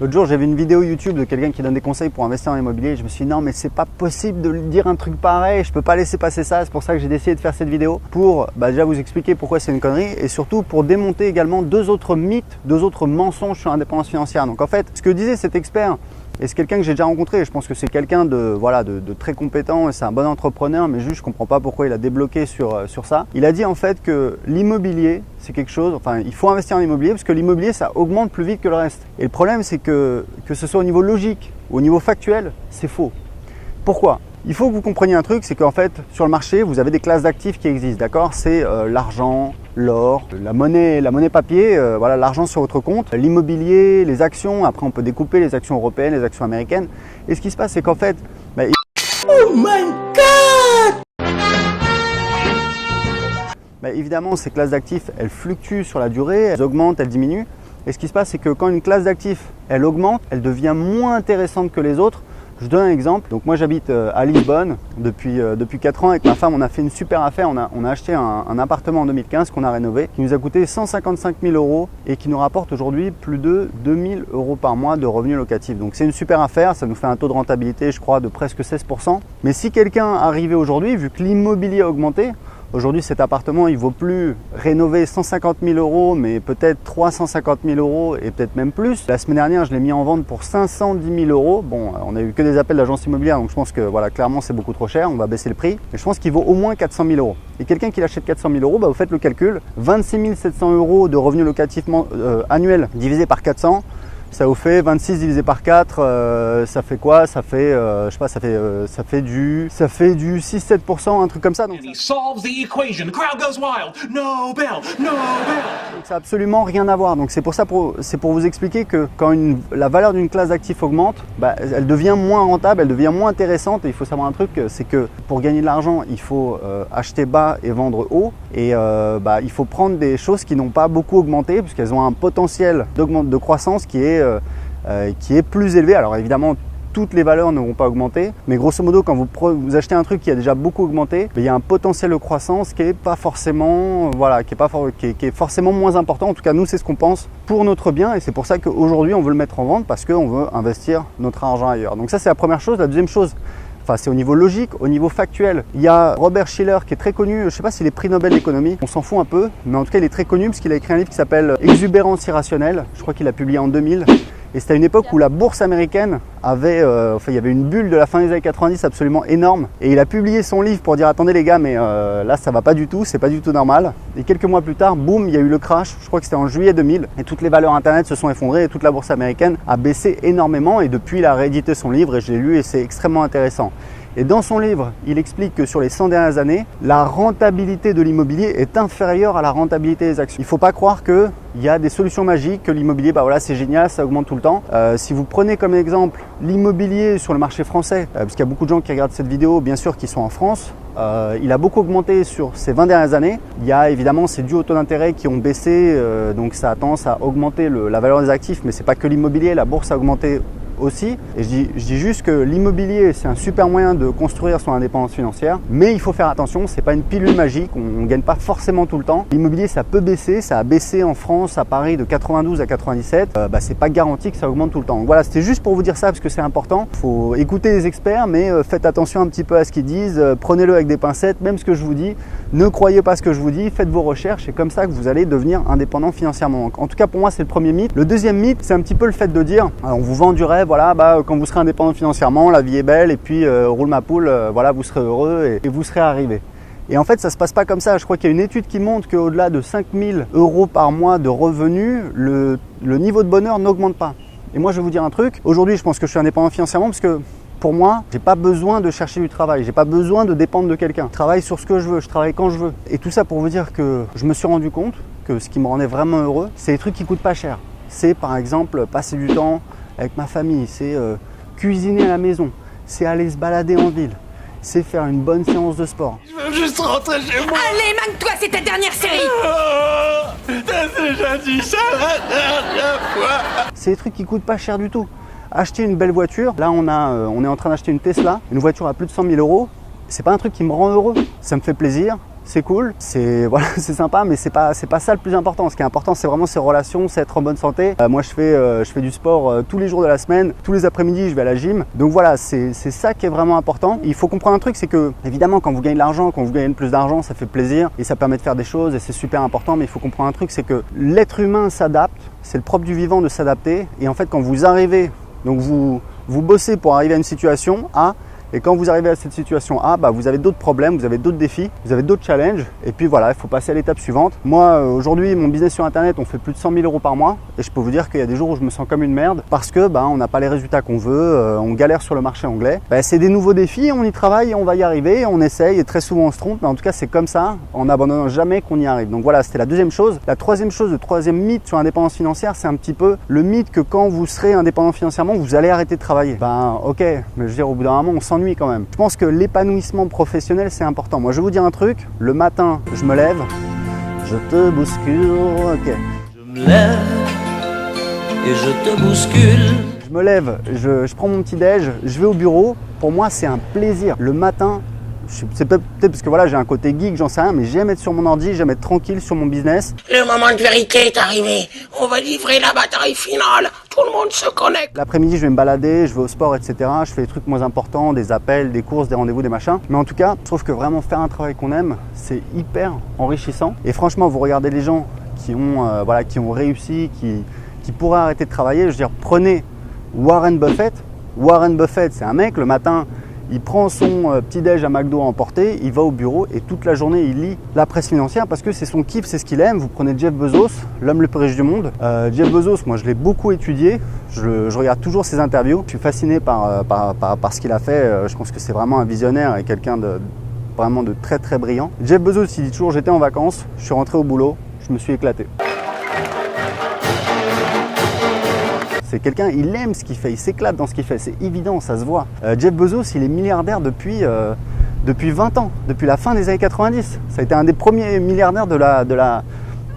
L'autre jour, j'ai vu une vidéo YouTube de quelqu'un qui donne des conseils pour investir en immobilier. Je me suis dit non, mais c'est pas possible de lui dire un truc pareil. Je peux pas laisser passer ça. C'est pour ça que j'ai décidé de faire cette vidéo pour déjà vous expliquer pourquoi c'est une connerie et surtout pour démonter également deux autres mythes, deux autres mensonges sur l'indépendance financière. Donc en fait, ce que disait cet expert, et c'est quelqu'un que j'ai déjà rencontré, et je pense que c'est quelqu'un de très compétent et c'est un bon entrepreneur, mais juste je comprends pas pourquoi il a débloqué sur ça. Il a dit en fait que l'immobilier, c'est quelque chose, enfin il faut investir en immobilier parce que l'immobilier ça augmente plus vite que le reste. Et le problème c'est que ce soit au niveau logique ou au niveau factuel, c'est faux. Pourquoi ? Il faut que vous compreniez un truc, c'est qu'en fait sur le marché vous avez des classes d'actifs qui existent, d'accord ? C'est l'argent, l'or, la monnaie papier, voilà, l'argent sur votre compte, l'immobilier, les actions. Après on peut découper les actions européennes, les actions américaines. Et ce qui se passe c'est qu'en fait, oh my god! Évidemment ces classes d'actifs elles fluctuent sur la durée, elles augmentent, elles diminuent. Et ce qui se passe c'est que quand une classe d'actifs elle augmente, elle devient moins intéressante que les autres. Je donne un exemple. Donc moi j'habite à Lisbonne depuis 4 ans avec ma femme. On a fait une super affaire. On a acheté un appartement en 2015 qu'on a rénové qui nous a coûté 155 000 € et qui nous rapporte aujourd'hui plus de 2 000 € par mois de revenus locatifs. Donc c'est une super affaire. Ça nous fait un taux de rentabilité je crois de presque 16%. Mais si quelqu'un arrivait aujourd'hui, vu que l'immobilier a augmenté, aujourd'hui, cet appartement, il vaut plus rénover 150 000 € mais peut-être 350 000 € et peut-être même plus. La semaine dernière, je l'ai mis en vente pour 510 000 €. Bon, on a eu que des appels d'agence immobilière, donc je pense que voilà, clairement, c'est beaucoup trop cher. On va baisser le prix. Mais je pense qu'il vaut au moins 400 000 €. Et quelqu'un qui l'achète 400 000 €, vous faites le calcul. 26 700 € de revenus locatifs annuels divisé par 400. Ça vous fait 26 divisé par 4, ça fait quoi? Ça fait, je sais pas, ça fait du 6-7%, un truc comme ça. Donc ça n'a absolument rien à voir. Donc c'est pour ça, c'est pour vous expliquer que quand la valeur d'une classe d'actifs augmente, elle devient moins rentable, elle devient moins intéressante. Et il faut savoir un truc, c'est que pour gagner de l'argent, il faut acheter bas et vendre haut. Et il faut prendre des choses qui n'ont pas beaucoup augmenté, puisqu'elles ont un potentiel de croissance qui est plus élevé. Alors évidemment, toutes les valeurs ne vont pas augmenter, mais grosso modo, quand vous achetez un truc qui a déjà beaucoup augmenté, il y a un potentiel de croissance qui est pas forcément, qui est forcément moins important. En tout cas, nous, c'est ce qu'on pense pour notre bien, et c'est pour ça qu'aujourd'hui, on veut le mettre en vente parce qu'on veut investir notre argent ailleurs. Donc ça, c'est la première chose. La deuxième chose, c'est au niveau logique, au niveau factuel. Il y a Robert Shiller qui est très connu, je ne sais pas s'il est prix Nobel d'économie, on s'en fout un peu, mais en tout cas il est très connu parce qu'il a écrit un livre qui s'appelle Exubérance irrationnelle, je crois qu'il a publié en 2000. Et c'était à une époque où la bourse américaine il y avait une bulle de la fin des années 90 absolument énorme. Et il a publié son livre pour dire attendez les gars, mais là ça va pas du tout, c'est pas du tout normal. Et quelques mois plus tard, boum, il y a eu le crash, je crois que c'était en juillet 2000. Et toutes les valeurs internet se sont effondrées et toute la bourse américaine a baissé énormément. Et depuis, il a réédité son livre et je l'ai lu et c'est extrêmement intéressant. Et dans son livre, il explique que sur les 100 dernières années, la rentabilité de l'immobilier est inférieure à la rentabilité des actions. Il ne faut pas croire qu'il y a des solutions magiques, que l'immobilier, c'est génial, ça augmente tout le temps. Si vous prenez comme exemple l'immobilier sur le marché français, parce qu'il y a beaucoup de gens qui regardent cette vidéo, bien sûr, qui sont en France, il a beaucoup augmenté sur ces 20 dernières années. Il y a évidemment, c'est dû aux taux d'intérêt qui ont baissé, donc ça a tendance à augmenter la valeur des actifs, mais ce n'est pas que l'immobilier, la bourse a augmenté aussi. Et je dis juste que l'immobilier, c'est un super moyen de construire son indépendance financière, mais il faut faire attention, c'est pas une pilule magique, on ne gagne pas forcément tout le temps. L'immobilier, ça peut baisser, ça a baissé en France, à Paris de 92 à 97, c'est pas garanti que ça augmente tout le temps. Donc voilà, c'était juste pour vous dire ça parce que c'est important. Il faut écouter les experts, mais faites attention un petit peu à ce qu'ils disent, prenez-le avec des pincettes, même ce que je vous dis, ne croyez pas ce que je vous dis, faites vos recherches, et comme ça que vous allez devenir indépendant financièrement. Donc, en tout cas, pour moi, c'est le premier mythe. Le deuxième mythe, c'est un petit peu le fait de dire, on vous vend du rêve, quand vous serez indépendant financièrement, la vie est belle et puis roule ma poule, vous serez heureux et vous serez arrivé. Et en fait, ça ne se passe pas comme ça. Je crois qu'il y a une étude qui montre qu'au-delà de 5 000 € par mois de revenus, le niveau de bonheur n'augmente pas. Et moi, je vais vous dire un truc. Aujourd'hui, je pense que je suis indépendant financièrement parce que pour moi, j'ai pas besoin de chercher du travail. J'ai pas besoin de dépendre de quelqu'un. Je travaille sur ce que je veux, je travaille quand je veux. Et tout ça pour vous dire que je me suis rendu compte que ce qui me rendait vraiment heureux, c'est les trucs qui coûtent pas cher. C'est par exemple passer du temps avec ma famille, c'est cuisiner à la maison, c'est aller se balader en ville, c'est faire une bonne séance de sport. Je veux juste rentrer chez moi. Allez, manque-toi, c'est ta dernière série. T'as déjà dit ça la dernière fois. C'est des trucs qui coûtent pas cher du tout. Acheter une belle voiture, là on est en train d'acheter une Tesla, une voiture à plus de 100 000 €. C'est pas un truc qui me rend heureux, ça me fait plaisir, c'est cool, c'est voilà, c'est sympa, mais c'est pas ça le plus important. Ce qui est important, c'est vraiment ces relations, c'est être en bonne santé. Moi, je fais du sport tous les jours de la semaine, tous les après-midi, je vais à la gym. Donc voilà, c'est ça qui est vraiment important. Il faut comprendre un truc, c'est que évidemment, quand vous gagnez de l'argent, quand vous gagnez plus d'argent, ça fait plaisir et ça permet de faire des choses et c'est super important. Mais il faut comprendre un truc, c'est que l'être humain s'adapte. C'est le propre du vivant de s'adapter. Et en fait, quand vous arrivez, donc vous bossez pour arriver à une situation A. Et quand vous arrivez à cette situation A, vous avez d'autres problèmes, vous avez d'autres défis, vous avez d'autres challenges. Et puis voilà, il faut passer à l'étape suivante. Moi, aujourd'hui, mon business sur Internet, on fait plus de 100 000 € par mois. Et je peux vous dire qu'il y a des jours où je me sens comme une merde parce que on n'a pas les résultats qu'on veut, on galère sur le marché anglais. C'est des nouveaux défis, on y travaille, on va y arriver, on essaye et très souvent on se trompe. Mais en tout cas, c'est comme ça, en n'abandonnant jamais qu'on y arrive. Donc voilà, c'était la deuxième chose. La troisième chose, le troisième mythe sur l'indépendance financière, c'est un petit peu le mythe que quand vous serez indépendant financièrement, vous allez arrêter de travailler. Ok, mais je veux dire, au bout d'un moment, on s'ennuie quand même. Je pense que l'épanouissement professionnel, c'est important. Moi, je vais vous dire un truc. Le matin, je me lève, je te bouscule, ok. Je me lève et je te bouscule. Je me lève, je prends mon petit déj, je vais au bureau. Pour moi, c'est un plaisir. Le matin, c'est peut-être parce que voilà, j'ai un côté geek, j'en sais rien, mais j'aime être sur mon ordi, j'aime être tranquille sur mon business. Le moment de vérité est arrivé. On va livrer la bataille finale. Tout le monde se connecte. L'après-midi, je vais me balader, je vais au sport, etc. Je fais des trucs moins importants, des appels, des courses, des rendez-vous, des machins. Mais en tout cas, je trouve que vraiment faire un travail qu'on aime, c'est hyper enrichissant. Et franchement, vous regardez les gens qui ont réussi, qui pourraient arrêter de travailler. Je veux dire, prenez Warren Buffett. Warren Buffett, c'est un mec, le matin, il prend son petit-déj à McDo à emporter, il va au bureau et toute la journée, il lit la presse financière parce que c'est son kiff, c'est ce qu'il aime. Vous prenez Jeff Bezos, l'homme le plus riche du monde. Jeff Bezos, moi, je l'ai beaucoup étudié. Je regarde toujours ses interviews. Je suis fasciné par ce qu'il a fait. Je pense que c'est vraiment un visionnaire et quelqu'un de vraiment de très, très brillant. Jeff Bezos, il dit toujours, j'étais en vacances, je suis rentré au boulot, je me suis éclaté. C'est quelqu'un, il aime ce qu'il fait, il s'éclate dans ce qu'il fait, c'est évident, ça se voit. Jeff Bezos, il est milliardaire depuis 20 ans, depuis la fin des années 90. Ça a été un des premiers milliardaires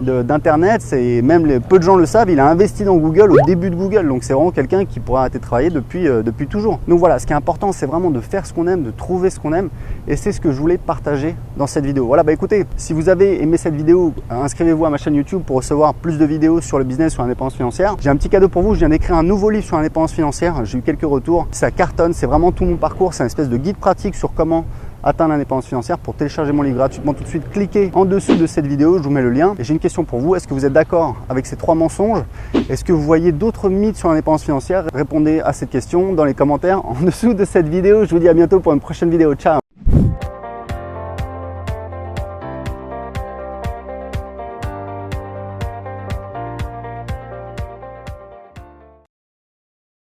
d'Internet, peu de gens le savent, il a investi dans Google au début de Google, donc c'est vraiment quelqu'un qui pourrait arrêter de travailler depuis toujours. Donc voilà, ce qui est important, c'est vraiment de faire ce qu'on aime, de trouver ce qu'on aime, et c'est ce que je voulais partager dans cette vidéo. Voilà, écoutez, si vous avez aimé cette vidéo, inscrivez-vous à ma chaîne YouTube pour recevoir plus de vidéos sur le business, sur l'indépendance financière. J'ai un petit cadeau pour vous, je viens d'écrire un nouveau livre sur l'indépendance financière, j'ai eu quelques retours, ça cartonne, c'est vraiment tout mon parcours, c'est une espèce de guide pratique sur comment atteindre l'indépendance financière. Pour télécharger mon livre gratuitement tout de suite, cliquez en dessous de cette vidéo, je vous mets le lien. Et j'ai une question pour vous, est-ce que vous êtes d'accord avec ces 3 mensonges? Est-ce que vous voyez d'autres mythes sur l'indépendance financière? Répondez à cette question dans les commentaires en dessous de cette vidéo. Je vous dis à bientôt pour une prochaine vidéo. Ciao!